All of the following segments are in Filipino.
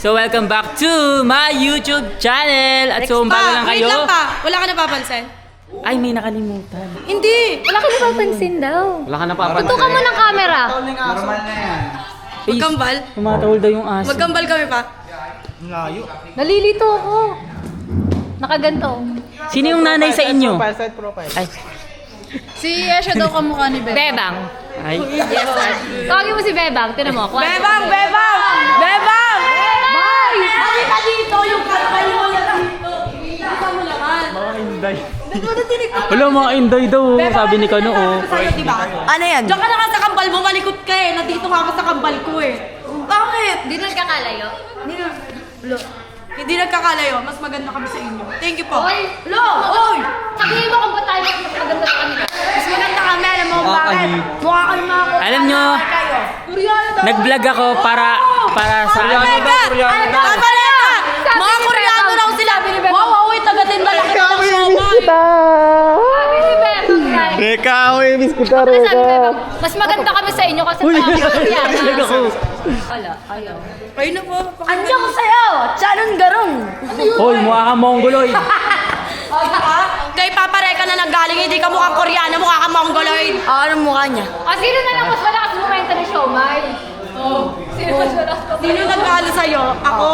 So welcome back to my YouTube channel. At so bago lang kayo. Wait lang pa. Wala ka napapansin? Ay, may nakalimutan. Hindi. Wala ka napapansin daw. Wala ka napapansin. Tutukan mo ng camera. Normal na yan. Magkambal? Tumatawal daw yung aso. Magkambal kami pa. Layo. Nalilito ako. Nakaganto. Sino yung nanay sa inyo? Side profile. Ay. Si Esha daw kamukha ni Bebang. Bebang. Ay. Yes, sir. Tawagin mo si Bebang. Tinan mo. Bebang! Bebang! Bebang! Bye! Halika dito! Yung karpal mo na dito! Kita mo naman. Mga inday. Wala, mga inday daw. Sabi ni Kano, oh. Sa'yo, diba? Ano yan? Diyan ka na nga sa kambal mo. Malikot ka eh. Nandito nga ako sa kambal ko eh. Bakit? Di nagkakalayo. Hindi nagkakalayo. Mas maganda kami sa inyo. Thank you po. Oy! Lo! Oy! Sabihin mo kung ba't tayo mas maganda sa kanila. Mas maganda kami. Alam mo kung bakit? Mukha kayo mga Alam nyo, Koreano daw. nag-vlog ako para sa ano. Teka! Tataleta! Mga Koreano raw sila. Wow, uy, taga-tinda lang kita ng siomay. Sabi ni Bebang. guys. Reka, uy, miss kita, Ano sabi ni Bebang? Mas maganda kami sa inyo kasi parang Nag ako. Wala, ayaw. Ayun na po. Andiyan ko sa'yo! Chanon garong! Hoy, mukha kang mongoloid. O, diba? Kay Papa Reka na nanggaling, hindi ka mukhang Koreano, mukha kang Mongoloid. Anong mukha niya? Sino na lang mas malakas bumenta ni Siomay? Sino mas malakas Sino nagkalo sa'yo? Ako.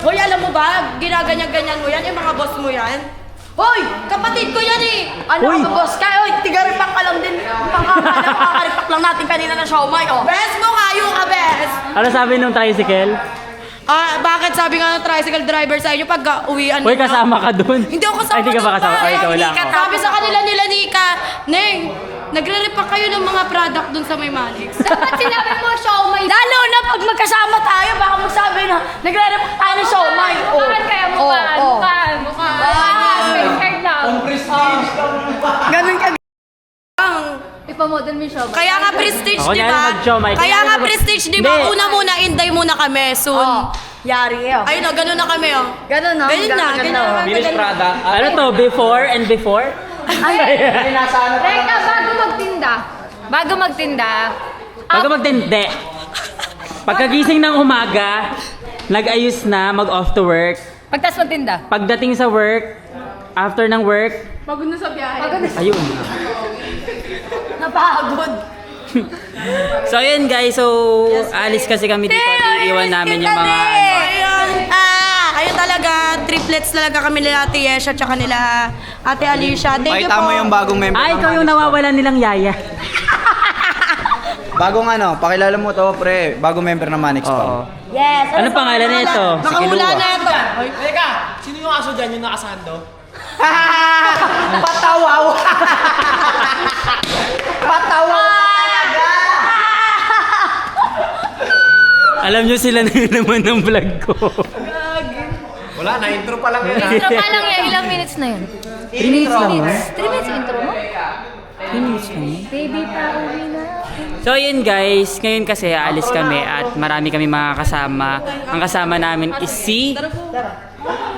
Hoy, alam mo ba, ginaganyan-ganyan mo yan, yung mga boss mo yan. Hoy, kapatid ko yan eh. Ano Uy! ka ba, boss? Kaya, oy, tigaripang ka lang din. Makakaripak lang natin kanina na siomay, oh. Best mo kayo ka, best. Ano sabi nung tricycle? Bakit sabi nga ng tricycle driver sa inyo pag uwian Hoy, kasama ka dun. Hindi ako kasama. Ay, hindi ka ba dun, kasama? pa. Ay, ikaw lang ako. Sabi sa kanila nila, Nika, Neng, nagre-repack kayo ng mga product dun sa may Manix. Dapat sinabi mo Siomay. Lalo na pag magkasama tayo, baka magsabi na nagre-repak tayo ng siomay. Mukhaan kaya mukhaan. oh. Mukhaan. Picture lang. Ganun ka. Ipamodel mo yung Siomay. Kaya nga prestige, Ako di na ba? mag-siomay. Kaya Kaya nga na- prestige, di ba? Hindi. Una muna, inday muna kami. Soon. Yari, oh. Ayun o, ganun na kami o. Ganun, no? Ganyan na, ganyan na. Finish product. Ano to, before and before? Ay, nasa ano pa lang. Reka, bago magtinda, Bago magtindi. Pagkagising ng umaga, nag-ayos na, mag-off to work. pagtas magtinda. Pagdating sa work, after ng work, Pagod na sa biyahe. ayun. Napagod. So ayun guys, so alis kasi kami dito at iiwan namin yung mga ano. Ayun, ayun talaga, triplets talaga kami nila Ate Yesha at saka nila Ate Alicia. Thank you Pakita po. mo yung bagong member. Ay, ng ikaw yung Manix nawawalan nilang yaya. Pub. Bagong ano, pakilala mo to, pre. Bagong member ng Manix Oo. Pub. Yes. Ano pangalan nito? Nakahula na ito. Teka, sino yung aso dyan yung nakasando? Patawaw! Patawaw! Alam nyo sila na yun naman ng vlog ko. Wala na, intro pa lang yan. Intro pa lang yan. Ilang minutes na yun? 3 minutes lang yun. 3 minutes intro mo? 3 minutes lang yun. Baby, pauwi na. So yun guys, ngayon kasi aalis kami at marami kami mga kasama. Ang kasama namin is si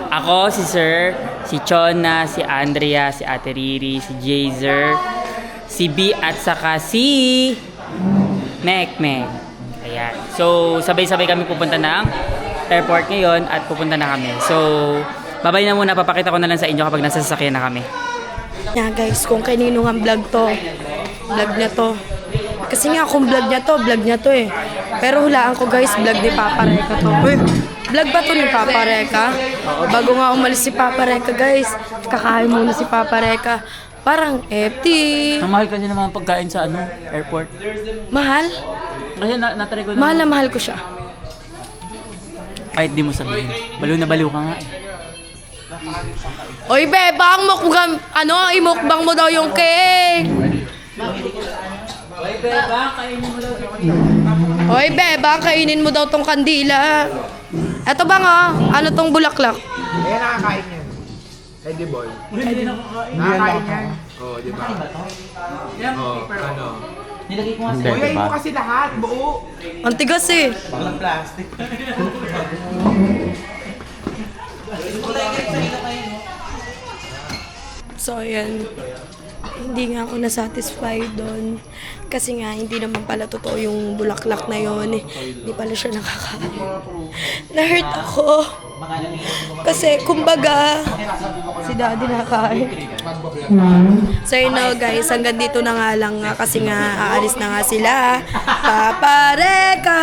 ako, si Sir, si Chona, si Andrea, si Ate Riri, si Jazer, si B at saka si Mekmek. Ayan. So sabay-sabay kami pupunta ng airport ngayon at pupunta na kami. So babay na muna, papakita ko na lang sa inyo kapag nasa sasakyan na kami. Yeah guys, kung kanino nga vlog to, vlog niya to. Kasi nga kung vlog niya to eh. Pero hulaan ko guys, vlog ni Papa Reka to. Uy, vlog ba to ni Papa Reka? Bago nga umalis si Papa Reka guys, kakain muna si Papa Reka. Parang FT. Ang mahal kasi ng mga pagkain sa airport. Mahal? Kasi natry ko Mahal na mahal ko siya. kahit di mo sabihin. Baliw na baliw ka nga eh. Oy, bebang, imukbang mo daw yung cake. Oy, bebang, kainin mo daw tong kandila. Eto ba nga, ano tong bulaklak? Ayan, nakakain yan. Eddie boy. Nakakain yan. Oo, di ba? Oo, ano? Kuyain mo kasi lahat, buo. Ang tigas eh. Walang plastic. So, ayan. hindi nga ako nasatisfied doon. Kasi nga, hindi naman pala totoo yung bulaklak na yon. Hindi pala siya nakakain. Na-hurt ako. Kasi, kumbaga, si daddy nakakain. So, you know, guys, hanggang dito na nga lang nga. Kasi nga, aalis na nga sila. Papareka!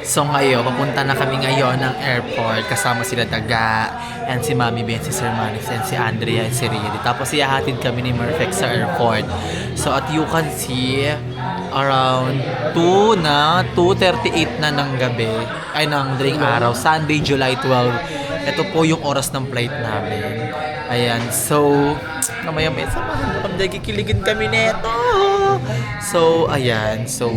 So ngayon, papunta na kami ngayon ng airport kasama sila Daga and si Mami Ben, si Sir Manix and si Andrea and si Riedy. Tapos ihahatid kami ni Murphex sa airport. So at you can see around 2:38 na ng gabi ay ng daling araw, Sunday, July 12. Ito po yung oras ng flight namin. Ayan, so mamaya-maya samahan mo kami, kikiligin kami neto. So ayan, so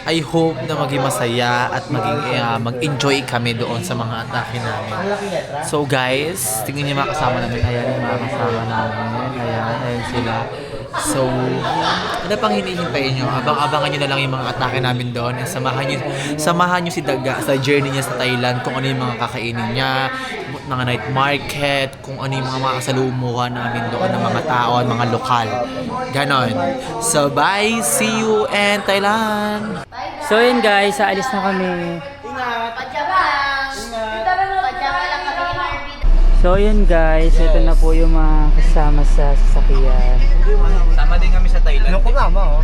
I hope na maging masaya at mag-enjoy kami doon sa mga atake namin. So guys, tingnan niyo mga kasama namin. Ayan yung mga kasama namin. Ayan sila. So, ano pang hinihintay nyo? Abang-abangan nyo na lang yung mga atake namin doon. And samahan nyo si Daga sa journey niya sa Thailand, kung ano yung mga kakainin niya, mga night market, kung ano yung mga kasalumuhan namin doon ng mga tao, mga lokal. Ganon. So, bye! See you in Thailand! So yun guys, aalis na kami. So yun guys, ito na po yung mga kasama sa sasakyan. Sama din kami sa Thailand. Yung kasama, oh.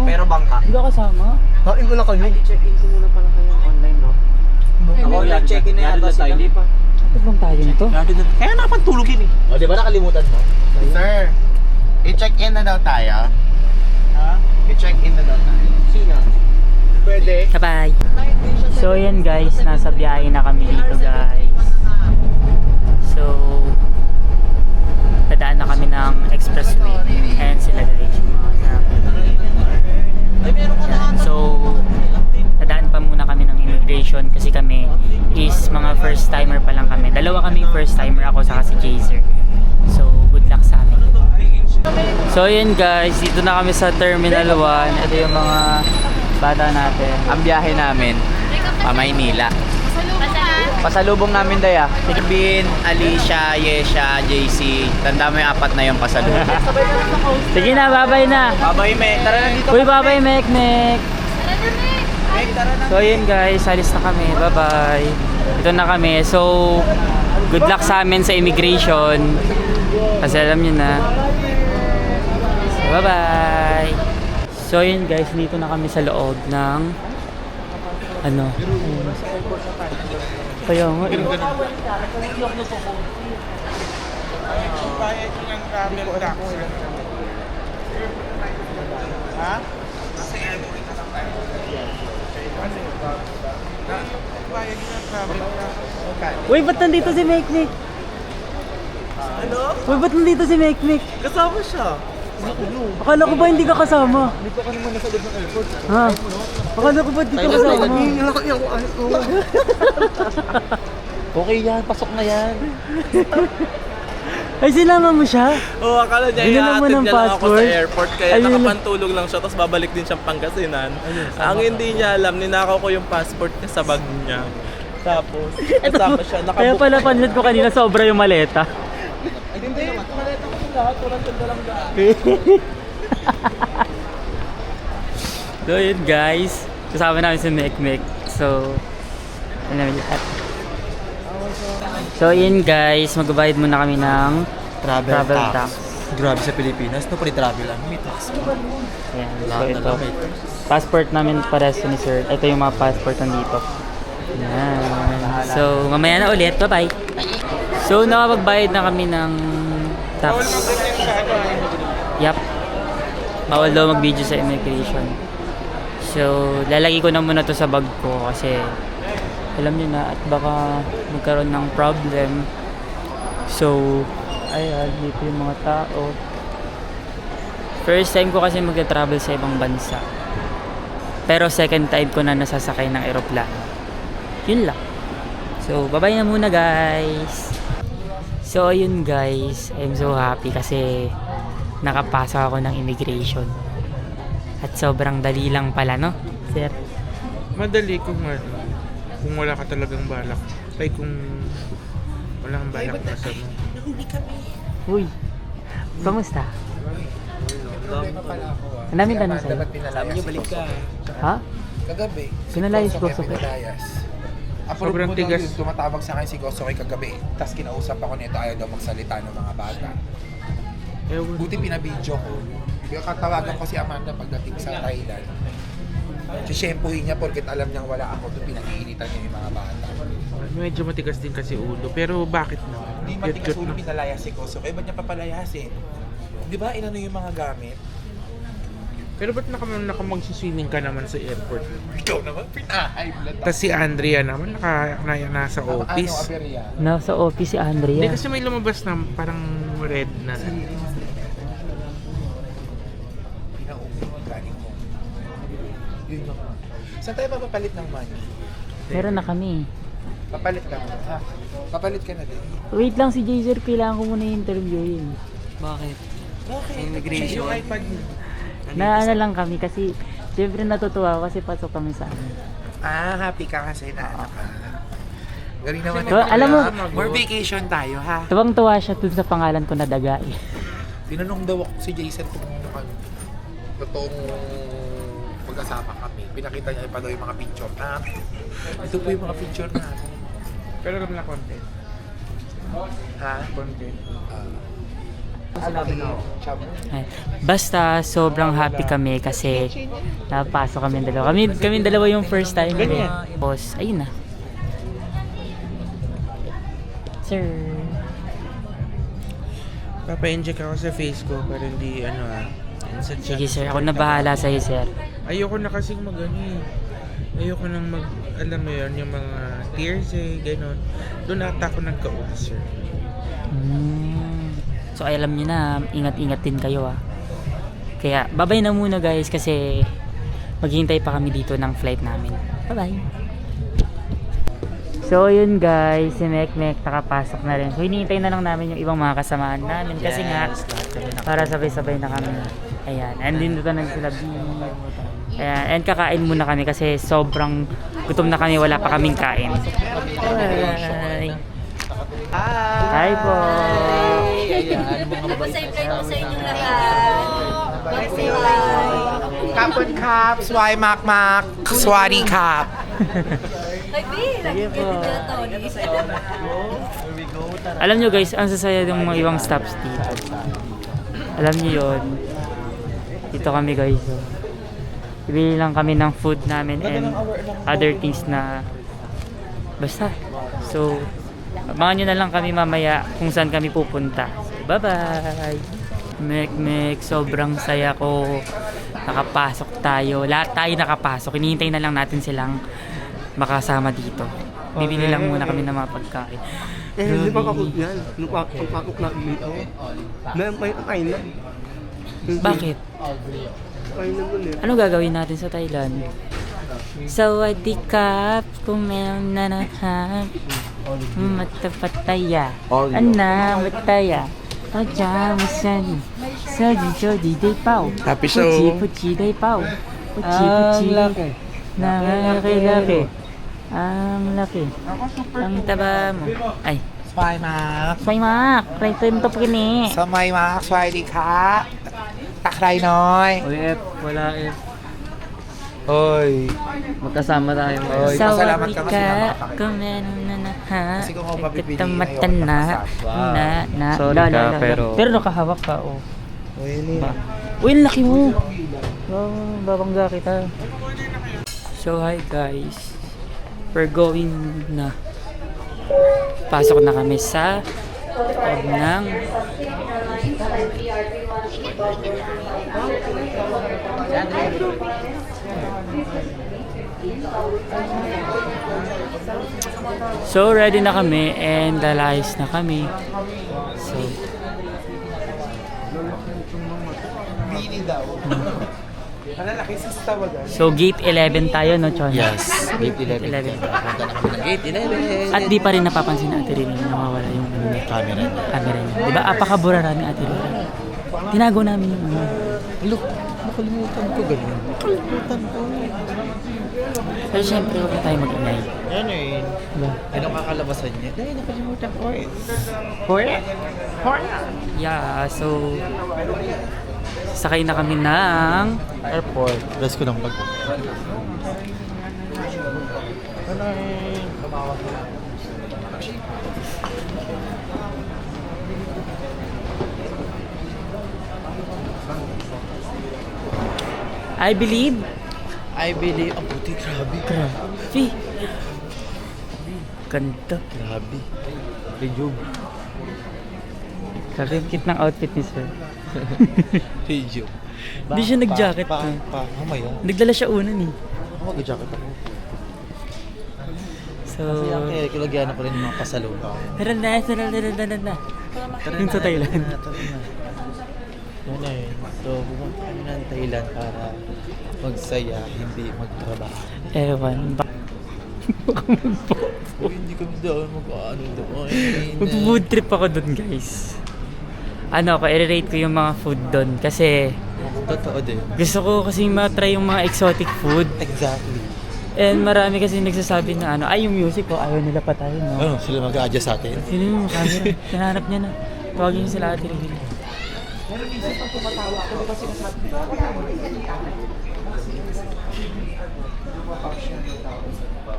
Pero bangka. Hindi ka kasama? Hain ko na kayo. Check-in ko muna pala kayo online, no? Online check-in na yata sila. Bakit bang tayo nito? Kaya nakapantulog yun eh. O, di ba nakalimutan mo? Sir, i-check-in na daw tayo. Ha? I-check-in na daw tayo. Sino? Pwede. Bye-bye! So yan guys, nasa biyahe na kami dito guys. So, dadaan na kami ng expressway. Ayan sila guys. Yung mga kasama. So, dadaan pa muna kami ng immigration kasi kami is mga first timer pa lang kami. Dalawa kaming first timer, ako saka si Jazer. So, good luck sa amin. So yun guys, dito na kami sa Terminal 1. Ito yung mga bata natin. Ang biyahe namin, Maynila. Pasalubong namin daya. Bin, Alicia, Yesha, JC. Tanda mo yung apat na yung pasalubong. Sige na, babay na. Babay, me. Tara na dito. Uy, babay, Mek. So yun guys, alis na kami. Bye-bye. Ito na kami. So, good luck sa amin sa immigration. Kasi alam nyo na. So, bye-bye. So yun guys, dito na kami sa loob ng ano? Kaya nga eh. Uy, ba't nandito si Mekmek? Ano? Uy, ba't nandito si Mekmek? Kasama siya. Akala ko ba hindi ka kasama? Hindi pa kami muna sa loob ng airport. Ha? Akala ko ba hindi ka kasama? Okay yan, pasok na yan. Ay, sinama mo siya? Oo, akala niya Binila mo ihahatid ng niya lang ako sa passport? airport. Kaya Ay, nakapantulog lang siya, tapos babalik din siyang Pangasinan. Ang hindi niya alam, ninakaw ko yung passport niya sa bag niya. Tapos, kasama siya, Kaya nakabook. pala pansin ko kanina sobra yung maleta. Hindi, maleta ko sa lahat, walang tanda lang daan. So yun guys, kasama namin si Mekmek. So, ano namin lahat. So yun guys, magbabayad muna kami ng travel tax. Grabe sa Pilipinas, no pali travel lang, may tax pa. Ayan, so Lahat na ito. lang may tax. Passport namin pares ni sir. Ito yung mga passport nandito. Ayan. So, mamaya na ulit. Bye-bye. So, nakapagbayad na kami ng tax. Yup. Bawal daw mag-video sa immigration. So, lalagay ko na muna to sa bag ko kasi alam niyo na at baka magkaroon ng problem. So, ayan, dito yung mga tao. First time ko kasi mag-travel sa ibang bansa. Pero second time ko na nasasakay ng eroplano. Yun lang. So, bye-bye na muna guys. So, ayun guys. I'm so happy kasi nakapasok ako ng immigration. At sobrang dali lang pala, no? Sir? Madali kung ano, kung wala ka talagang balak. Ay kung wala kang balak nasa mo. Uy. Kamusta? Ang daming tanong sa'yo. Sabi niyo, balik ka. Ha? Kagabi. Pinalayas si ko, Gosoke, Soke. pinalayas. Sobrang Approve mo daw tigas. yun, tumatawag sa akin si Gosoke kagabi. Tapos kinausap ako nito, ayaw daw magsalita ng mga bata. Ewan. Buti pinabidyo ko. Kaya katawagan ko si Amanda pagdating sa Thailand. Sishempuhin niya porket alam niyang wala ako doon, pinag-iinitan niya yung mga bata. Medyo matigas din kasi ulo. Pero bakit naman? Hindi matigas ulo pinalayas si Gosoke. Ba't niya papalayasin? Di ba inano yung mga gamit? Pero ba't nakamag-swimming ka naman sa airport? Ikaw naman, pinahay blood. Tapos si Andrea naman nasa Ano, office. aberya? Nasa office si Hindi Andrea. kasi may lumabas na parang red na. Pinauwi mo, galing mo. Yun yung... Saan tayo mapapalit ng money? Meron na kami. Papalit ka na, ha? Papalit ka na din. Wait lang si Jazer, kailangan ko muna i-interviewin. Bakit? Yung iPad mo. Na ano lang kami kasi siyempre natutuwa ako kasi pasok kami sa amin. Ah, happy ka kasi na ano ka. Galing naman. So, alam mo, more vacation tayo, ha? tuwang-tuwa siya dun sa pangalan ko na Daga eh. Tinanong daw ako si Jason kung ano kan totoong mag-asama kami. Pinakita niya pa daw yung mga picture namin. Ito po yung mga picture namin. Pero kami na content. Ha? Content. Ay, basta sobrang happy kami kasi napasok kami dalawa. Kami dalawa yung first time. Boss, ayun na. Sir. Papa-inject ako sa face ko pero hindi Sige sir, ako na bahala sa'yo sir. Ayoko na kasing ayoko nang alam mo yun, yung mga tears gano'n. Doon ata ako nagka-ulcer. So ay alam nyo na, ingat-ingat din kayo ah. Kaya babay na muna guys kasi maghihintay pa kami dito ng flight namin. Bye-bye! So yun guys, si Mek nakapasok na rin. So hinihintay na lang namin yung ibang mga kasamahan namin kasi nga para sabay-sabay na kami. Ayan, and din dito na sila B. Ayan, and kakain muna kami kasi sobrang gutom na kami, wala pa kaming kain. Bye! Hi po! Safe flight po sa inyong lahat. Kapon Kap, Swai Mak Mak, Swari Kap. Ay, B, lagi ka din na to. Alam nyo guys, ang sasaya ng mga ibang stops dito. Alam nyo yun. Dito kami guys. So. Ibili lang kami ng food namin and other things na basta. So, abangan nyo na lang kami mamaya kung saan kami pupunta. So, bye-bye! Mek, sobrang saya ko. Nakapasok tayo. Lahat tayo nakapasok. Hinihintay na lang natin silang makasama dito. Bibili lang muna kami ng mga pagkain. Hindi pa kakot yan. Nung pagpakok na dito. May na. Bakit? Ay naman eh. Ano gagawin natin sa Thailand? Sawadikap, kumeon na nahan. Matapataya. Ana, mataya. Pajamusan. Soji, day pao. Happy show. Puchi, day pao. Puchi. Nakakilaki. Ang laki. Ang taba mo. Ay. Swai Mak. Sway mak. Raitin to pagini. Swai Mak, Swai Di Ka. Takray Noy. Wala eh. Oy. Magkasama tayo. Oy, pasalamat ka kasi Sawadika, kumeon na nahan. Kasi kung ako mapipiliin Kitamatan na. Sorry ka, pero- Pero nakahawak ka, oh. Oy, Ba? Uy, ang laki mo! Babangga kita. So, hi guys. We're going na. Pasok na kami sa loob ng So, ready na kami and lalayas na kami. So, Bini daw. Malalaki sa tawagan. So gate 11 tayo, no, Chon? Yes, gate 11. 11. Punta na kami ng gate 11. At di pa rin napapansin na Ate Rin yung nawawala yung ano niya. Camera niya. Camera niya. Diba? Apakabura ni Ate Rin. Tinago namin yung ano. Look, nakalimutan ko ganun. Nakalimutan ko. Pero syempre, huwag na tayo mag-ingay. Yan eh. Diba? Anong kakalabasan niya? Dahil nakalimutan ko eh. Yeah, so... Sakay na kami ng... Airport. Rest ko ng bag. I believe... I believe, ang puti, grabe. Grabe. Ganda. Grabe. Rejog. Grabe yung cute ng outfit ni sir. Rejog. Hindi siya nag-jacket. Mamaya. Nagdala siya una ni. Ako mag-jacket ako. So... Kasi ang kaya, kilagyan ko rin yung mga pasalubong. Tara na. Yun sa Thailand. Yan eh. So, pumunta kami ng Thailand para magsaya, hindi magtrabaho. Ewan. Uy, hindi kami doon mag-ano doon. Mag-food trip ako dun, guys. Ano ako, i-rate ko yung mga food dun kasi Totoo din. gusto ko kasi matry yung mga exotic food. Exactly. And marami kasi nagsasabi na ano, ay yung music ko, ayaw nila pa tayo, no? Ano, sila mag-a-adjust sa atin? Sino yung camera? Hinahanap niya na. Tawagin niyo sila Ate Regina.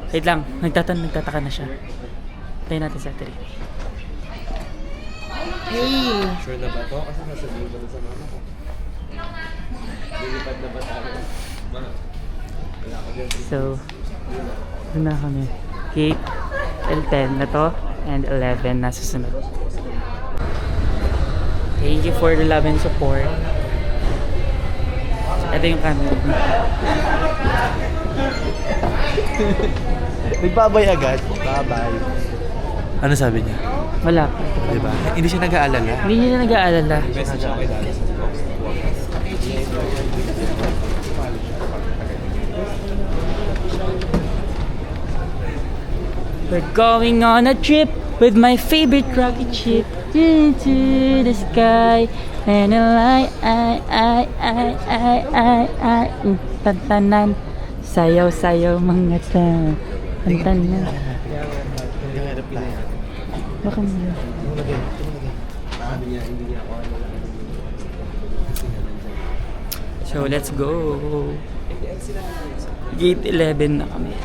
Wait lang, nagtataka na siya. Tayo natin sa Ate Regina. So, doon na kami. Gate L10 na to and 11 na susunod. Thank you for the love and support. Ito yung camera. Nagbabay agad. Bye-bye. Ano sabi niya? Wala pa. Diba? Hindi siya nag-aalala. Hindi niya nag-aalala. We're going on a trip with my favorite rocket ship into the sky and a light, tantanan, sayaw-sayaw mga tantanan. Baka mo. So let's go. Gate 11 na kami.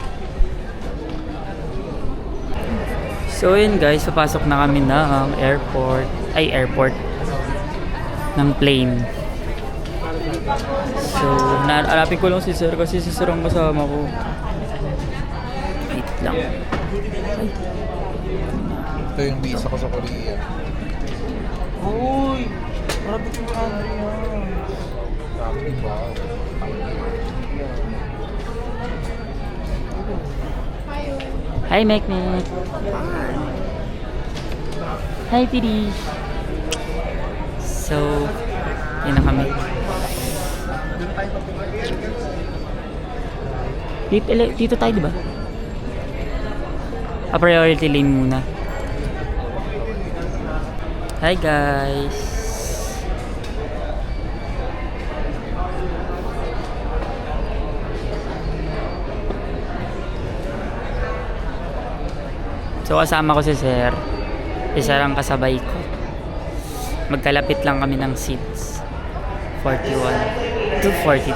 So yun guys, papasok na kami ng airport ng plane. So, naalapin ko lang si sir kasi si sir ang kasama ko. Wait lang. Ito yung visa ko sa Korea. Uy! Marami ko yung Andrea. Grabe, diba? Hi, Mekmek. Hi, Tiri. So, yun na kami. Dito tayo, di ba? A priority lane muna. Hi, guys. So kasama ko si Sir. Isa lang kasabay ko. Magkalapit lang kami ng seats. 41 to 43.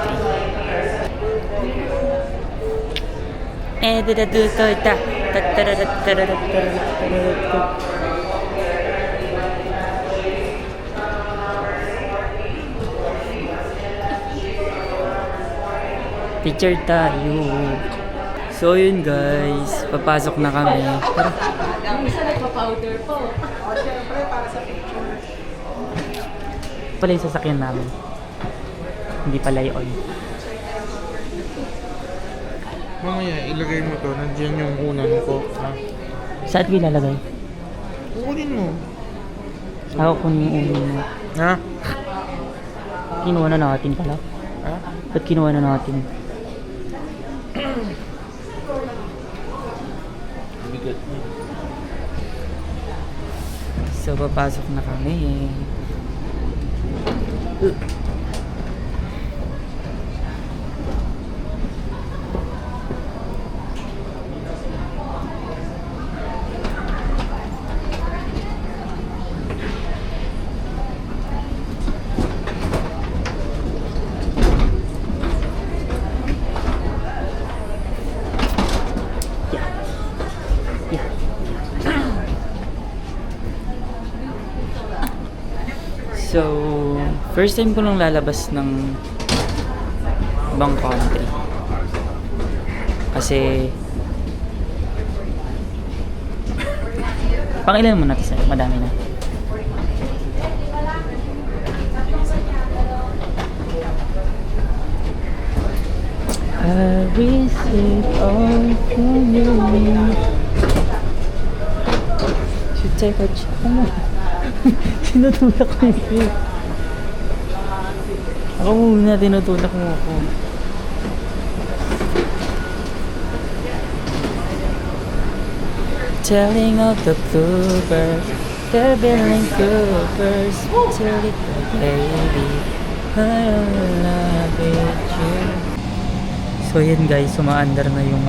Picture tayo. So yun guys, papasok na kami. Pero, Isa nagpa-powder po. pala yung sasakyan namin. Hindi pala yun. Mamaya, ilagay mo to. Nandiyan yung unan ko. Ha? Saan ko ilalagay? Kukunin mo. Ako kunin yung ulo mo. Ha? Kinuha na natin pala. Ha? Ba't kinuha na natin? So, papasok na kami. So, first time ko lang lalabas ng ibang country. Kasi, pang ilan mo natin sa'yo? Madami na. I receive all from you. Should take a chance. Tinutulak ko yun. Ako muna, tinutulak mo ako. Telling of the bluebirds, the billing goobers, tell it baby, I love you. So yun guys, sumaandar na yung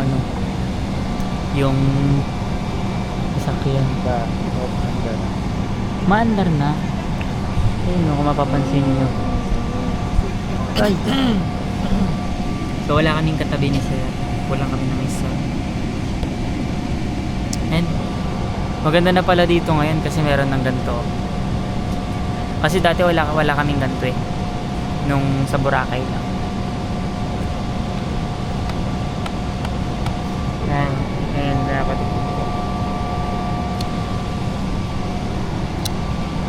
yung sasakyan ka. Maandar na. Ayun no, kung mapapansin nyo. Ay. So wala kaming katabi ni Sir. Kulang kami ng isa. And maganda na pala dito ngayon kasi meron ng ganito. Kasi dati wala kaming ganito eh. Nung sa Boracay lang. And dapat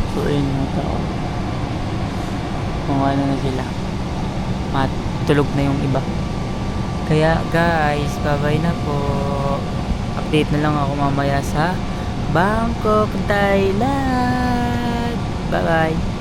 so yun na ito. Kung ano na sila. Matulog na yung iba. Kaya guys, bye-bye na po. Update na lang ako mamaya sa Bangkok, Thailand. Bye-bye.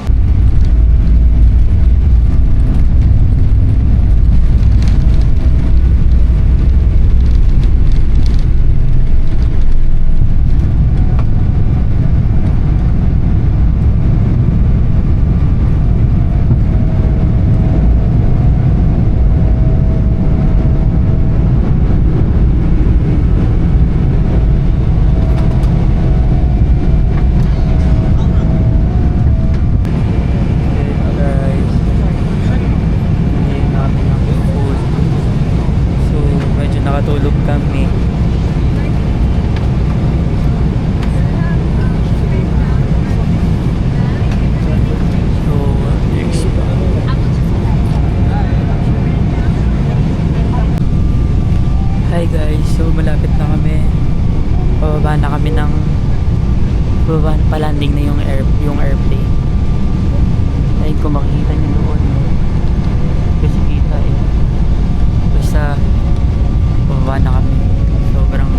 Nakatulog kami. So, hi guys, so malapit na kami. Pababa na kami ng palanding na yung airplane. Ayun kung makikita nyo doon. Kasi kita eh. Basta pababa na kami. Sobrang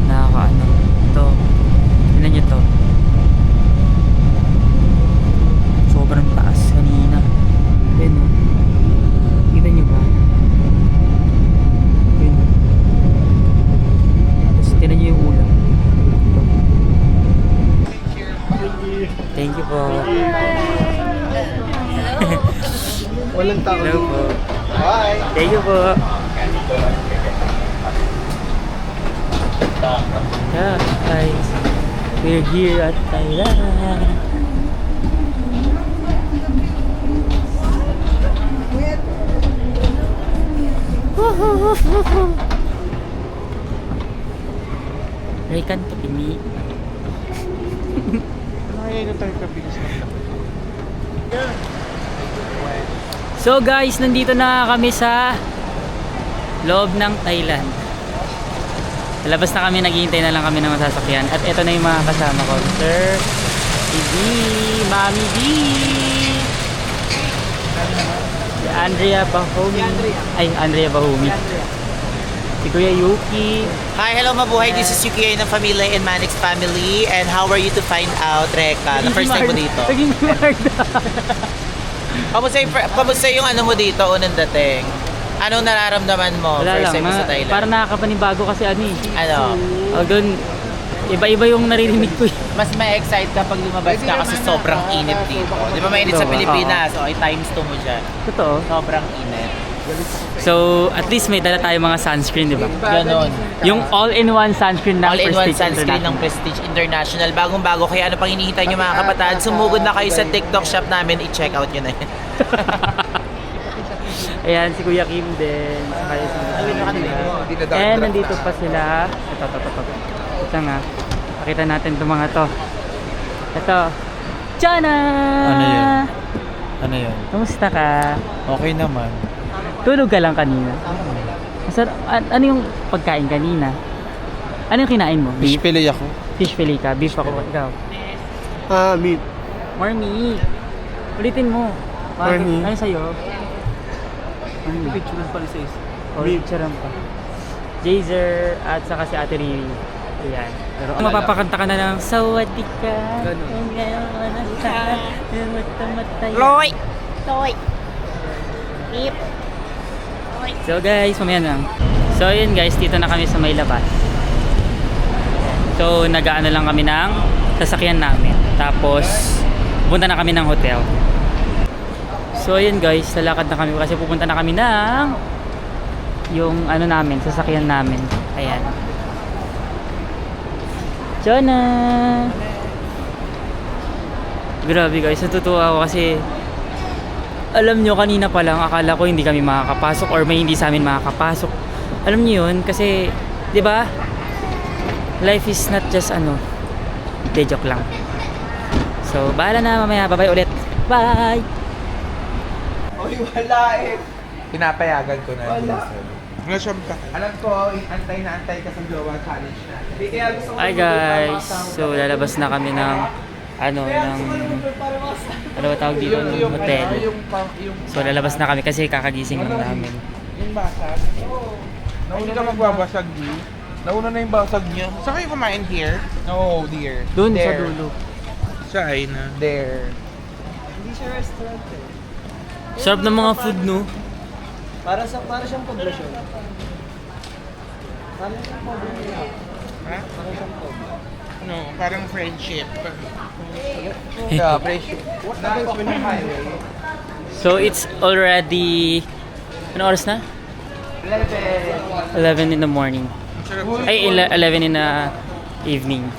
nakakaano. Ito. Tignan nyo to. Sobrang taas kanina. Ayun o. Kita nyo ba? Ayun o. Tapos tignan nyo yung ulam. Ito. Thank you po. Walang tao. Hello po. Bye. Thank you po. Yeah, guys, we're here at Thailand. Rekan to pini. So guys, nandito na kami sa loob ng Thailand. Labas na kami, naghihintay na lang kami ng masasakyan. At ito na yung mga kasama ko. Sir, si D, Mami D, si Andrea Bahumi. Ay, Andrea Bahumi. Si Kuya Yuki. Hi, hello mabuhay. This is Yuki ng Familia and Manix family. And how are you to find out, Reka? The first time mo dito. Naging Marda. Kamusta yung ano mo dito, unang dating? Anong nararamdaman mo Wala first lang, time mo sa Thailand? parang nakakapanibago kasi ano eh. Ano? O doon, iba-iba yung naririnig ko eh. Mas may excite kapag lumabas ka kasi sobrang init dito. Di ba mainit sa Pilipinas? O, times 2 mo dyan. Totoo. Sobrang init. So, at least may dala tayo mga sunscreen, di ba? Ganon. Yung all-in-one sunscreen ng All-in-one Prestige sunscreen ng International. Prestige International. Bagong-bago. Kaya ano pang hinihintay nyo mga kapatid? Sumugod na kayo sa TikTok shop namin. I-check out nyo na yan. Ayan, si Kuya Kim din. Kaya si And nandito pa sila. Ito nga. Pakita natin itong mga to. Ito. Chana! Ano yun? Ano yun? Kamusta ka? Okay naman. Tulog ka lang kanina. Ano yung pagkain kanina? Ano yung kinain mo? Fish fillet ako. Fish fillet ka. Beef ako. Ikaw. Meat. More meat. Ulitin mo. More meat. Ano sa'yo? Picture pa sa isa. O, picturean pa. Jazer at saka si Ate Riri. Ayan. Pero mapapakanta ka na ng Sawadee ka. Loy! Loy! Beep! So guys, mamaya na. So yun guys, dito na kami sa may labas. So nag-aano lang kami ng sasakyan namin. Tapos pupunta na kami ng hotel. So yun guys, lalakad na kami kasi pupunta na kami ng yung ano namin, sasakyan namin. Ayan. Chona! Grabe guys, natutuwa ako kasi alam nyo, kanina pa lang akala ko hindi kami makakapasok or may hindi sa amin makakapasok. Alam nyo yun, kasi, di ba? Life is not just de joke lang. So, bahala na mamaya. Bye-bye ulit. Bye! Oy, wala eh. Pinapayagan ko na. Wala siyang Alam ko, antay na antay ka sa Jowa Challenge na. Hindi kaya gusto ko. Hi guys! So, lalabas na kami ng ano ba tawag dito ng hotel. So, lalabas na kami kasi kakagising lang namin. Yung basag. Hindi ka magbabasag, di? Nauna na yung basag niya. Saan kayo kumain here? No, dear. Doon sa There. dulo. Sa Aina. There. Sarap ng mga food, no? Para siyang poblasyon. Ha? No, parang friendship. Yeah, pressure. What happens when you highway? So, it's already... Ano oras na? 11 in the morning. Ay, 11 in the evening.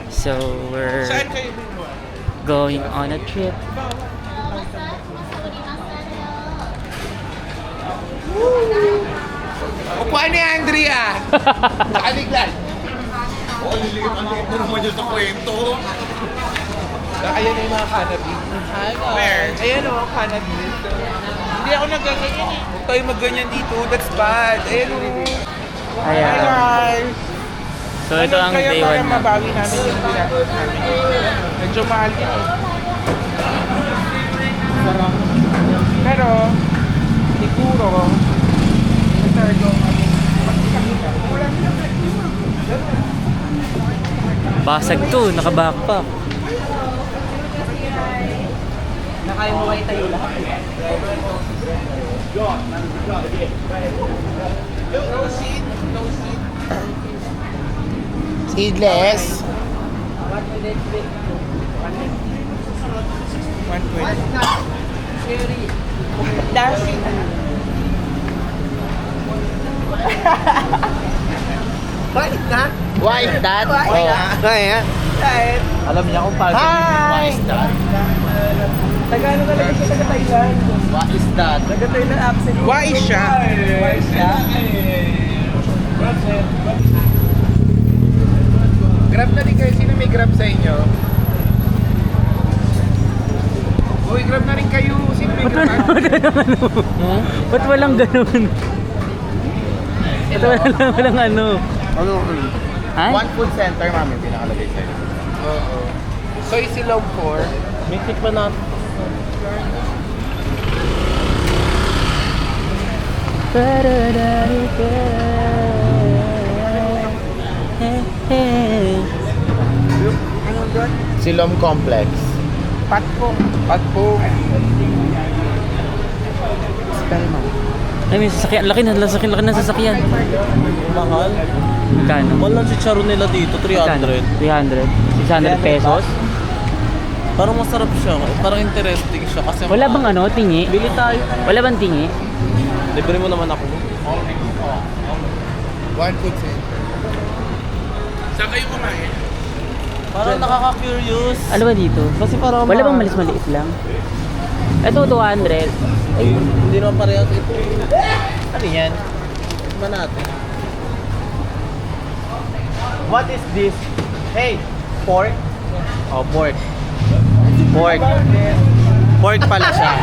So, we're Saan kayo binuha? going on a trip. Upuan ni Andrea! Nakaliglan! Oo, niliit mo naman yun sa kwento. Ayan na yung mga cannabis. Where? Ayan o, cannabis. Hindi ako nagaganyan eh. Huwag tayo magganyan dito. That's bad. Ayan o. Hi Ayan. guys! So, ito ang Kaya day para 1 na. mabawi namin yung ginagawa namin. Medyo mahal din eh. Pero, siguro, Basag to, naka-backpack. Nakaya mo kayo tayo lahat. Seedless. 120. Why is that? Why is that? Alam niya kung paano why is that? Tagalog ka lang siya taga-Thailand. What is that? Taga-Thailand accent. Why siya? Why siya? Grab na din kayo. Sino may grab sa inyo? Uy, grab na rin kayo. Sino may grab? Ba't walang ganun? Ba't walang ano? Ano? Ha? One food center, mami, pinakalagay sa'yo. Oo. Soy silog 4. May tip pa natin. Silom Complex. Patpong. Ay, may sasakyan. Laki na sasakyan. Mahal. Magkano? Mahal lang si Charo nila dito, 300. 300. 600 pesos. Parang masarap siya. Parang interesting siya kasi Wala bang ano, tingi? bili tayo. Wala bang tingi? Libre mo naman ako. One food center. Saan kayo kumain? Parang nakaka-curious. Ano ba dito? Kasi parang Wala bang malis maliit lang? Ito, 200. Ay, hindi naman parehas ito. Ano yan? Tignan natin. What is this? Hey, pork? Oh, pork. Pork. Pork pala siya.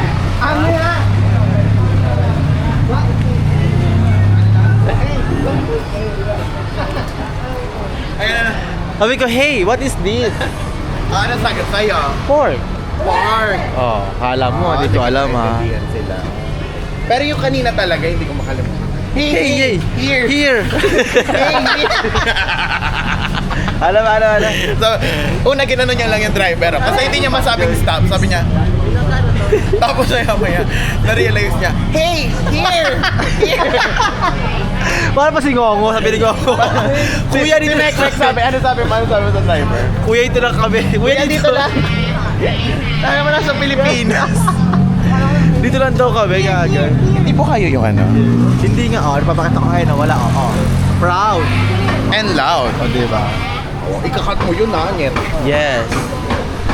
Sabi ko, hey, what is this? Ano sagot sa'yo? Pork. Pork. Oh, kala mo, Oh, di ko alam ha. nagkaibigan sila. Pero yung kanina talaga, hindi ko makalimutan. Hey, Here. Here. Alam. So, una ginano niya lang yung driver. Kasi hindi niya masabing stop. Sabi niya, tapos maya, na-realize niya, hey, here. Para pa si Ngongo, sabi ni Ngongo. Kuya, dito na. Ano sabi sa driver? Kuya, dito na kami. Kuya, dito lang. Tayo mo na sa Pilipinas. Dito lang daw kami, gaga. Hindi po kayo yung ano? Hindi nga, napapakita ko kayo na wala, Proud. And loud. O, diba? Oh, ikakat mo yun ha, Net. Yes.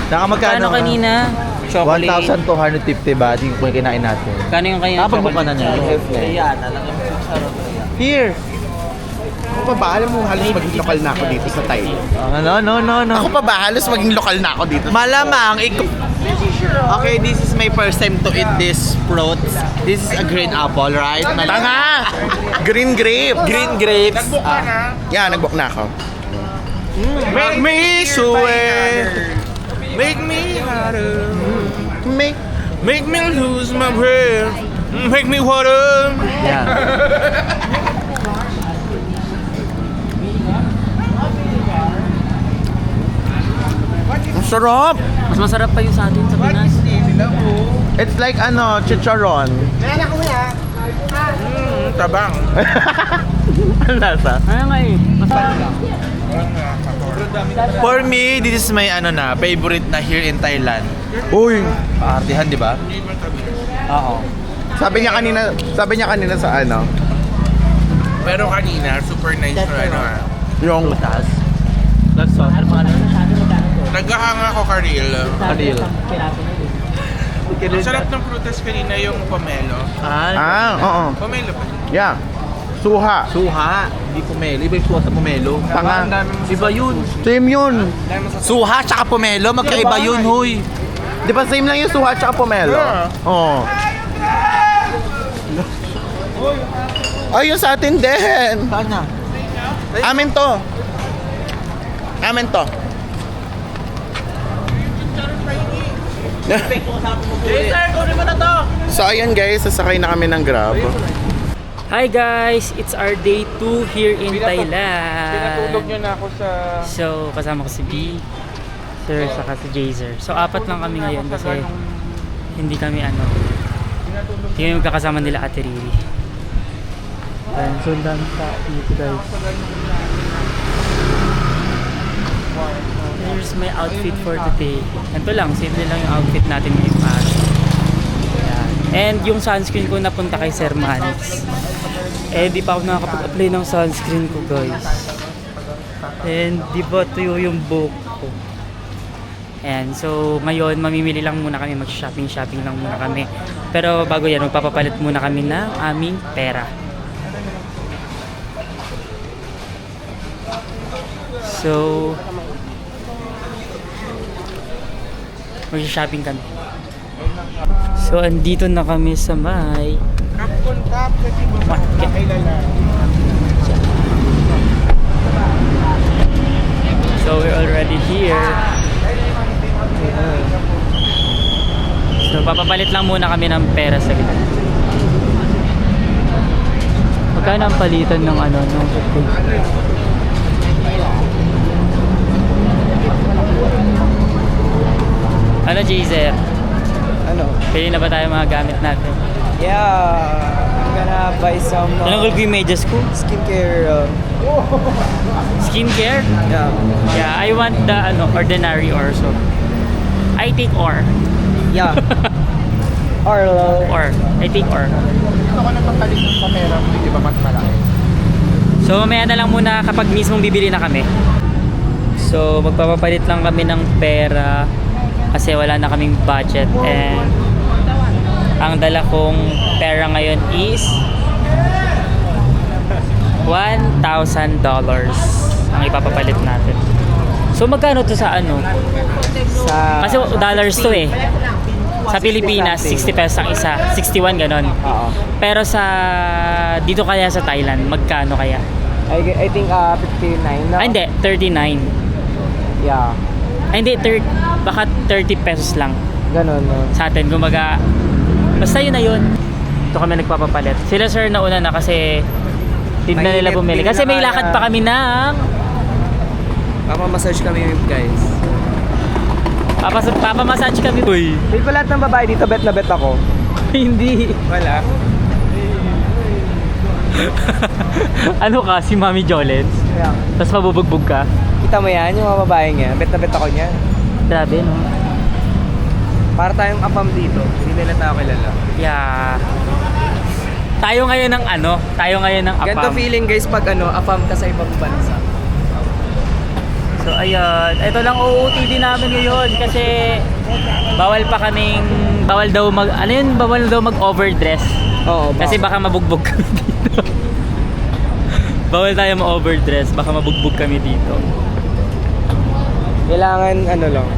Nakamagkano Kano kanina? Chocolate. 1,250 ba? Yung kinain natin. Kano yung kanina? Nakapagbuka na niya. Here. Ako pa ba? Alam mo, halos maging lokal na ako dito sa Thailand. No. Ako pa ba? Halos maging lokal na ako dito. Malamang, okay, this is my first time to eat this fruits. This is a green apple, right? Tanga! Green grape. Green grapes. Nag-book ka na. Yeah, nag-book na ako. Make me sweat. Make me harder. Make me lose my breath. Make me water. Yeah. Ang sarap! Mas masarap pa yung sa atin sa Pinas. It's like chicharon. Tabang. Ang lasa. Ano nga eh. Masarap lang. For me, this is my favorite na here in Thailand. Uy! Paartihan, di ba? Oo. Sabi niya kanina sa ano, Pero kanina, super nice na ano ah. yung Butas. That's all. Ano pa Naghahanga ako karil. Kanil. Ang sarap ng prutas kanina yung pomelo. oo. Pomelo pa. Yeah. Suha. Suha. Hindi pomelo. Iba yung suha sa pomelo. Tanga. Iba yun. Same yun. Suha tsaka pomelo, magkaiba yun, huy. Di ba same lang yung suha at pomelo? Yeah. Oo. Ay, yung sa atin din. Saan na? Amin to. Sir, kunin mo na to. So ayun guys, sasakay na kami ng Grab. Hi guys! It's our day 2 here in Thailand. Pinatulog nyo na ako sa... So, kasama ko si B, Sir, saka si Jazer. So, 4 lang kami ngayon kasi hindi kami hindi kami magkakasama nila Ate Riri. Ayan, so ang dami sa dito guys. Here's my outfit for today. Ito lang, simple lang yung outfit natin ngayong araw. Ayan. And yung sunscreen ko napunta kay Sir Manix. Di pa ako nakakapag-apply ng sunscreen ko guys. And di ba tuyo yung buhok ko. Ayan, so ngayon mamimili lang muna kami, mag-shopping lang muna kami. Pero bago yan, magpapapalit muna kami ng aming pera. So, mag-shopping kami. So, andito na kami sa may market. So, we're already here. So, papapalit lang muna kami ng pera sa gitna. Magkano ang palitan ng ng Ano, Jazer? Ano? Pili na ba tayo mga gamit natin? Yeah, I'm gonna buy some Tinanggal ko yung medyas ko. skincare. Skincare? Yeah. Yeah, I want the ordinary or so. I take or. Yeah. Or Or. I take or. Ako na papalit ng camera mo, di ba mas malaki? So, mamaya na lang muna kapag mismong bibili na kami. So, magpapapalit lang kami ng pera kasi wala na kaming budget and ang dala kong pera ngayon is $1,000 ang ipapapalit natin. So, So magkano to sa ano? Sa... Kasi dollars to eh. Sa Pilipinas, 60 pesos ang isa. 61 ganon. Oo. Pero sa dito kaya sa Thailand, magkano kaya? I think 59 na. Ah, hindi, 39. Yeah. Ay, hindi, baka 30 pesos lang Ganon, no. sa atin. Gumaga, basta yun na yun. Ito kami nagpapapalit. Sila sir nauna na kasi hindi na nila bumili. Kasi may lakad pa kami na Papa-massage kami, guys. papamassage kami. Uy. Feel ko lahat ng babae dito, bet na bet ako. Hindi. Wala. Ano ka, si Mami Jolens? Yeah. Tapos mabubugbog ka? Kita mo yan, yung mga babae niya. Bet na bet ako niya. Grabe, no? Para tayong apam dito. Hindi nila tayo kilala. Yeah. Tayo ngayon ng ano? Tayo ngayon ng apam. Ganito feeling guys pag apam ka sa ibang bansa. So ayun, ito lang OOTD namin ngayon kasi bawal daw mag overdress. Oo, Kasi baka mabugbog kami dito. Bawal tayo ma-overdress, baka mabugbog kami dito. Kailangan lang.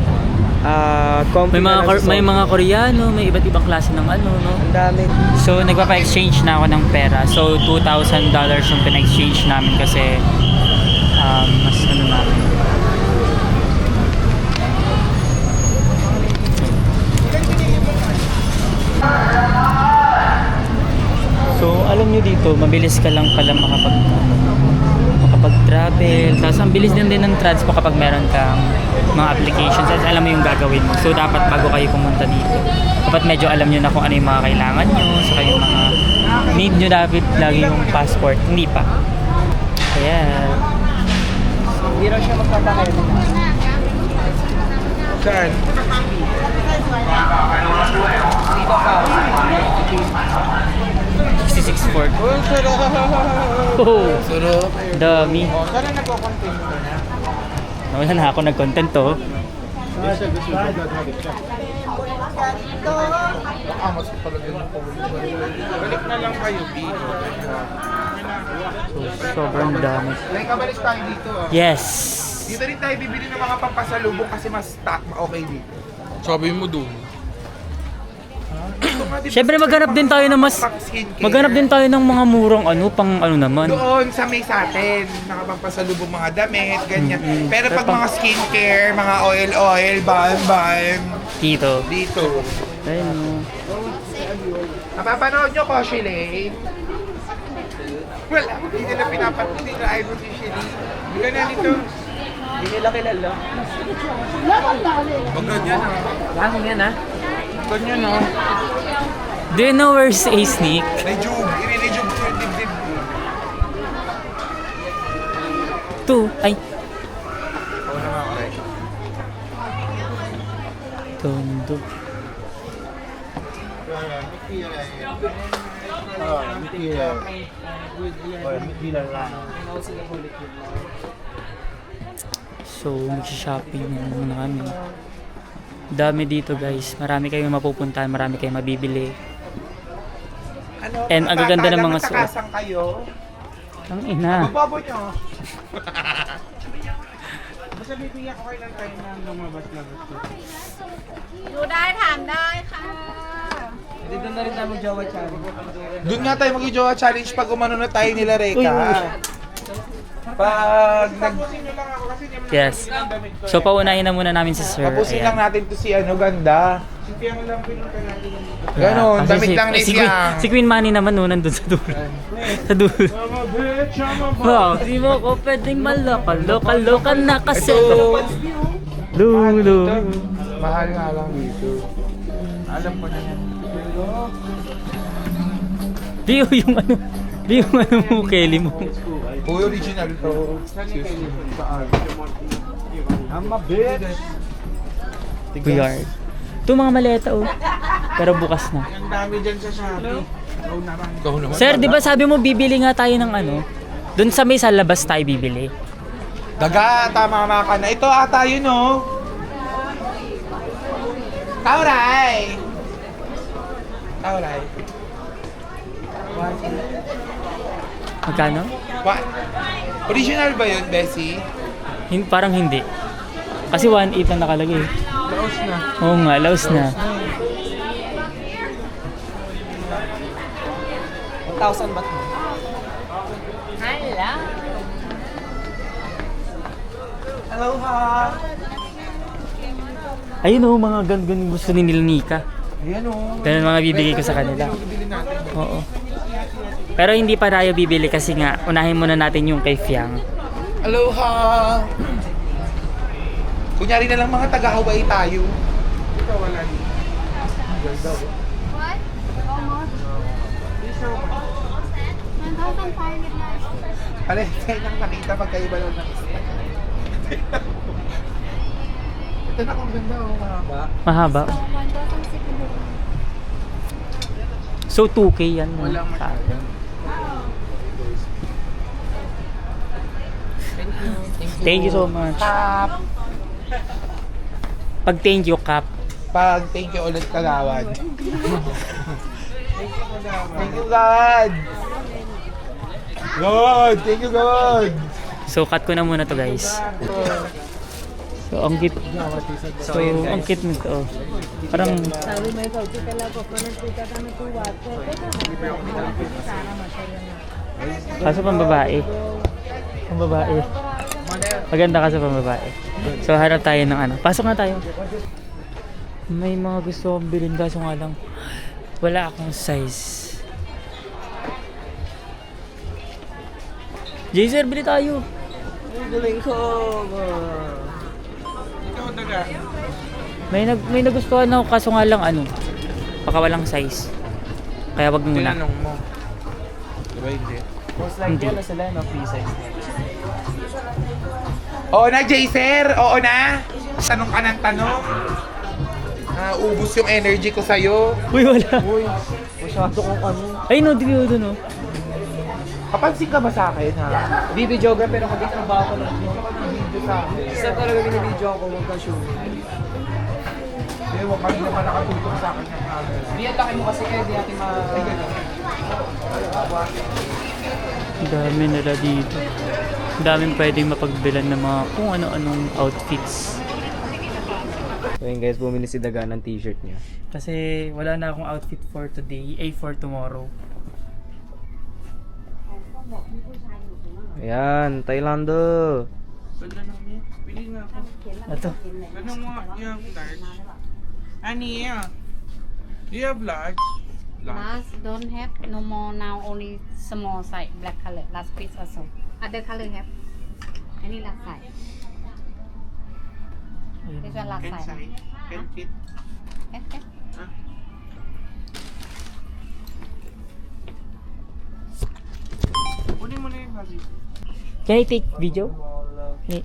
May mga Koreano, may iba't ibang klase ng no? Ang dami. So nagpapa-exchange na ako ng pera. So $2,000 yung pina-exchange namin kasi mas namin. So, alam nyo dito, mabilis ka lang pala makapag-travel. Tapos, ang bilis din ng transpo kapag meron kang mga applications. At alam mo yung gagawin mo. So, dapat bago kayo pumunta dito, dapat medyo alam nyo na kung ano yung mga kailangan nyo. Saka yung mga need nyo dapat lagi yung passport. Hindi pa. Kaya, Hindi raw siya magpapakaya. Saan? Dito ka. 66 Fort. Oh, Sarap. dami. Sana nagko-content mo na. Wala na ako nag-content to. Amas ko pala din yung Balik na lang kayo, B. Sobrang dami. Like, kabalik tayo dito. Yes. Dito rin tayo bibili ng mga pampasalubong kasi mas okay dito. Sabi mo doon. Siyempre maghanap din tayo ng maghanap din tayo ng mga murang pang naman. Doon sa may sa atin, nakapagpasalubong mga damit, ganyan. Pero pag mga skincare, mga oil, balm, Dito. Ayun. Napapanood nyo ko, Shilane? Wala, hindi nila hindi nila idol si Shilane. Hindi ka na dito. Hindi nila kilala. Huwag ganyan Lang yan Ganyan Do you know where's a sneak? Rejug, i-rejug ko yung dibdib. Ay. Oo na nga, correct. Tondo. So, mag-shopping muna kami. Dami dito guys. Marami kayong mapupuntahan, marami kayong mabibili. And ang gaganda ng mga suot. Nakasang kayo. Ang ina. Babo nyo. Basta bibigyan ko kayo ng time na lumabas-labas ko. ดูได้ถามได้ค่ะ Dito na rin tayo mag-jowa challenge. Doon nga tayo mag-jowa challenge pag umano na tayo nila Reka. Pag Yes. So paunahin na muna namin si Sir. tapusin lang natin to si ganda. Yeah. Ganon, Kasi damit lang ni Siang. si Queen Manny naman nandun sa dulo. Sa dulo. Wow, di mo ko pwedeng lokal na kasi. Lulu. Mahal nga lang dito. Alam ko na yan. Di yung mo, Kelly mo. Uy, original to. I'm a bitch. We are. Ito mga maleta Pero bukas na. Ang dami dyan sa Shopee. Ikaw naman. Sir, di ba sabi mo bibili nga tayo ng doon sa may sa labas tayo bibili. Daga, tama ka na. Ito ata yun, no? Tauray! Magkano? Original ba yun, Bessie? Parang hindi. Kasi 1.8 na nakalagay. Laos na. Oo nga, laos na. 1,000 baht mo? Aloha! Ayun oh, mga ganun gusto ni nila Nika. Ayan o. Ganun mga bibigay ko sa kanila. Bibili natin. Oo. Pero hindi pa tayo bibili kasi nga, unahin muna natin yung kay Fiang. Aloha! Kunyari na lang mga taga-Hawaii tayo. Ikaw wala dito. What? How much? 1,500. Pare, sa'yo nang nakita magkaiba lang ng style. Ito na kung ganda o mahaba. Mahaba. 1,600. So 2K yan. no? Walang masyado. Thank you so much. Pag thank you, Kap. Pag thank you ulit kagawad. Thank you God! God! Thank you God! So cut ko na muna to guys. So ang cute. So ang cute nito. Parang kaso pang babae. Pang babae. Maganda kasi pang babae. So hanap tayo ng ano. Pasok na tayo. May mga gusto akong bilhin kaso nga lang wala akong size. Jaser, bili tayo. Galing ko. Ikaw daga. May nagustuhan ako kaso nga lang ano. Baka walang size. Kaya wag muna. Tinanong mo. Diba hindi? Most Hindi. likely, ano sila, no? Free size. Oo na, Jaser! Oo na! Tanong ka ng tanong. Ubus yung energy ko sa'yo. Uy, wala. Uy, masyado kong ano. Ay, no, di ko doon, no. Kapansin ka ba sa akin, ha? Videographer pero mag-trabaho ko lang. Video sa akin. Isa talaga binibidyo ako magka-show. Hindi, huwag kami naman nakatutok sa akin ng camera. Hindi, ang laki mo kasi kaya di natin Ang dami nila dito. Ang daming pwedeng mapagbilan ng mga kung ano-anong outfits. So yun guys, bumili si Daga ng t-shirt niya. Kasi wala na akong outfit for today, for tomorrow. Ayan, Thailando. Ganda naman. Pili nga ako. Ito. Ganda mo yung large. Ani yeah. Do you have large? Last don't have no more now only small size black color. Last piece also. Other color have. Any last size. This one last Can size. size? Can fit? Okay. Kunin mo na yung babi. Can I take video? Can I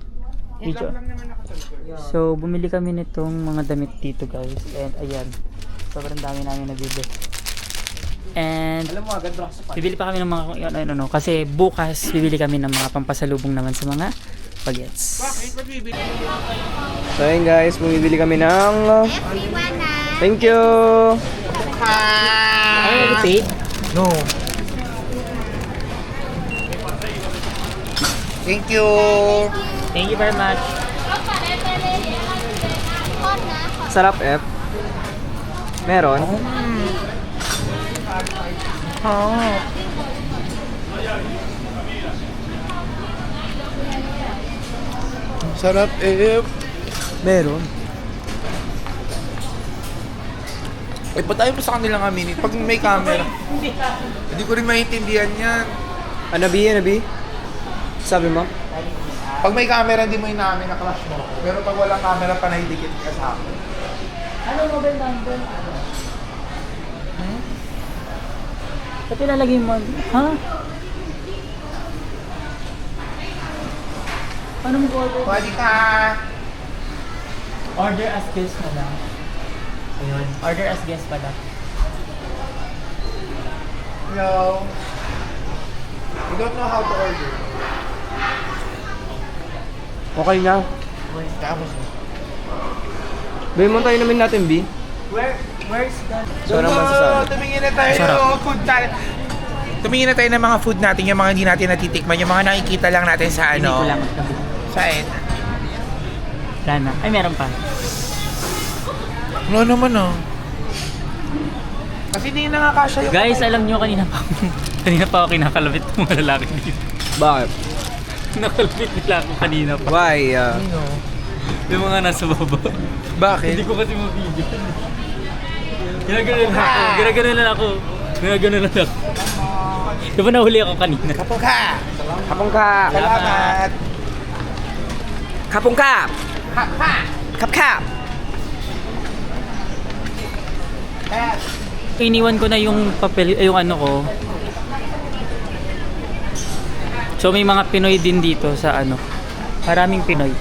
video? Lang naman nakatalbor. So, bumili kami nitong mga damit dito guys. And ayan. Sobrang dami namin nabili. And Alam mo, agad rock sa pan. bibili pa kami ng mga ano, kasi bukas bibili kami ng mga pampasalubong naman sa mga bagets. Bakit? Ba't bibili? So yun guys, bumibili kami ng... Thank you! Are you paid? No. Thank you. Thank you very much. Sarap F. Meron? Sarap eh. Meron. Eh, ba't tayo pa sa kanilang aminin? Pag may camera. Hindi ko rin maintindihan yan. Ano B? Sabi mo? Pag may camera, hindi mo inamin na crush mo. Pero pag walang camera, panay dikit ka sa akin. Ano mobile number? Ba't ilalagay mo? Ha? Paano mo order? Pwede ka. Order as guest na lang. Ayun. Order as guest pala. Hello. You don't know how to order. Okay na. Tapos mo. Bay mo tayo namin natin B. Where's the... So ano masasabi? Tumingin na tayo Sarap. ng food tayo. Tumingin na tayo ng mga food natin, yung mga hindi natin natitikman, yung mga nakikita lang natin sa Hindi ko ano. lang. Saan? Wala na. Ay, meron pa. Wala naman ah. Kasi hindi na nga kasya yung... Guys, alam nyo, kanina pa ako kinakalabit ng mga lalaki dito. Bakit? Nakalabit nila ako kanina pa. Why? Yung mga nasa baba. Bakit? Hindi ko kasi ma-video. Ginagano lang ako. Di ba nahuli ako kanina? Kapungka! Kapungka! Salamat! Kapungka! Kapkap! Iniwan ko na yung papel, yung ano ko. So may mga Pinoy din dito sa ano. Maraming Pinoy.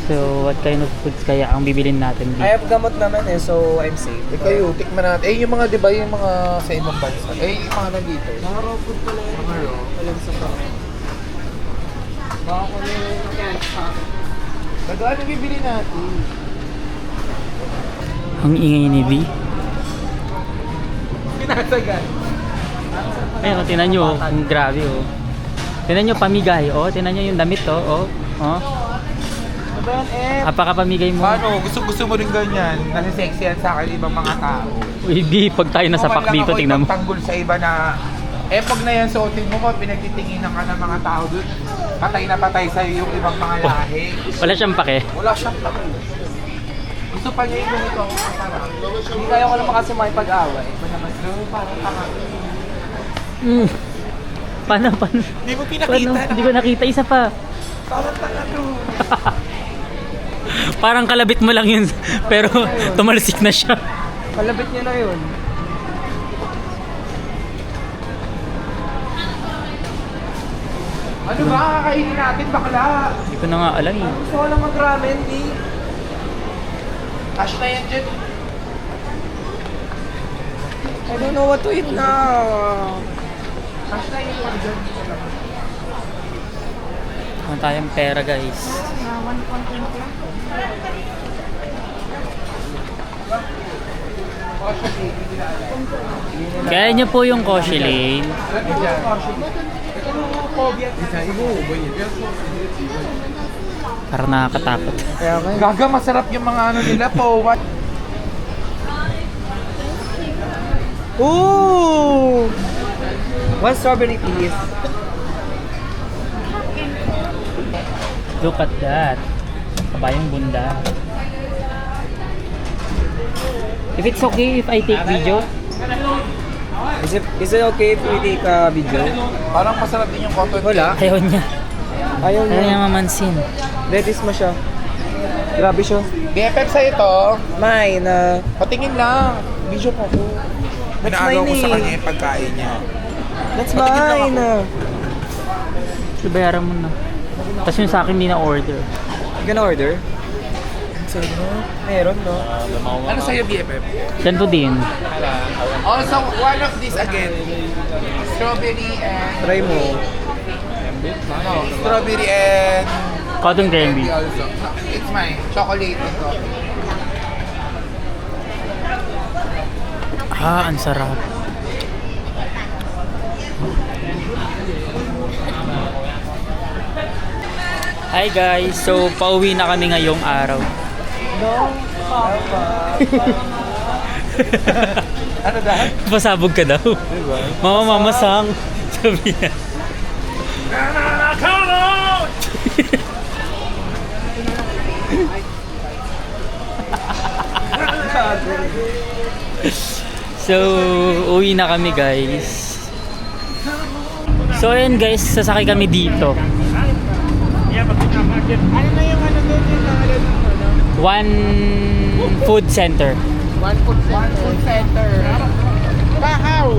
So what kind of foods kaya ang bibilin natin dito? I have gamot naman so I'm safe. Kayo, tikman natin. Yung mga, di ba, yung mga sa ibang bansa. Yung mga nandito. Mga raw food pala yun. Mga raw. Walang sa pa. Baka kung Ano bibili natin? Ang ingay ni B. Pinasagan. Ayun, tinan nyo, ang grabe oh. Tinan nyo, pamigay oh. Tinan nyo yung damit oh. Oh. Apakapamigay mo. Paano? Gusto mo rin ganyan? Kasi sexy yan sa akin ibang mga tao. Uy, B, pag tayo nasapak dito, tingnan mo. Tanggol sa iba na... pag na yan suotin mo ko, pinagtitinginan ka ng mga tao doon. Patay na patay sa'yo yung ibang mga lahi. Wala siyang pake. Wala siyang pake. Gusto pa niya yung ganito. Hindi kaya ko naman kasi makipag-away. Iba naman. Parang tanga. Paano? Hindi mo pinakita. Hindi ko nakita. Isa pa. Parang tanga to. Parang kalabit mo lang yun. Pero tumalsik na siya. Kalabit niya na yun. Ano ba? Kakainin natin bakla. Hindi ko na nga alam eh. Gusto ko lang mag-ramen, di. Cash na yan dyan. I don't know what to eat now. Cash na yan dyan. Meron tayong pera guys. Kaya niyo po yung Koshi Lane. Parang nakakatakot. Gaga, masarap yung mga ano nila po. What? Ooh! One strawberry please. Look at that. Kabayang bunda. If it's okay if I take video? Is it okay if we take a video? Parang masarap din yung cotton. Wala. Ayaw niya. Ayaw Ayaw niya niya. mamansin. Lettuce mo siya. Grabe siya. BFF sa'yo to. Mine, Patingin lang. Video ko ko. Pinaagaw ko sa kanya yung pagkain niya. that's Patingin lang mine. So, bayaran mo na. Tapos yung sa akin hindi na order. You gonna order? Meron, no? Ano sa'yo BFF? Ganito din. Also, one of these again. Strawberry and... Try mo. No, strawberry and... Cotton candy. Also. It's mine. Chocolate ito. Ah, ang sarap. Hi guys, so pauwi na kami ngayong araw. Ano dahil? Pasabog ka daw. Mama, mamasang. Sabi niya. So, uwi na kami guys. So ayun guys, sasakay kami dito. One food center. One food center. Wow!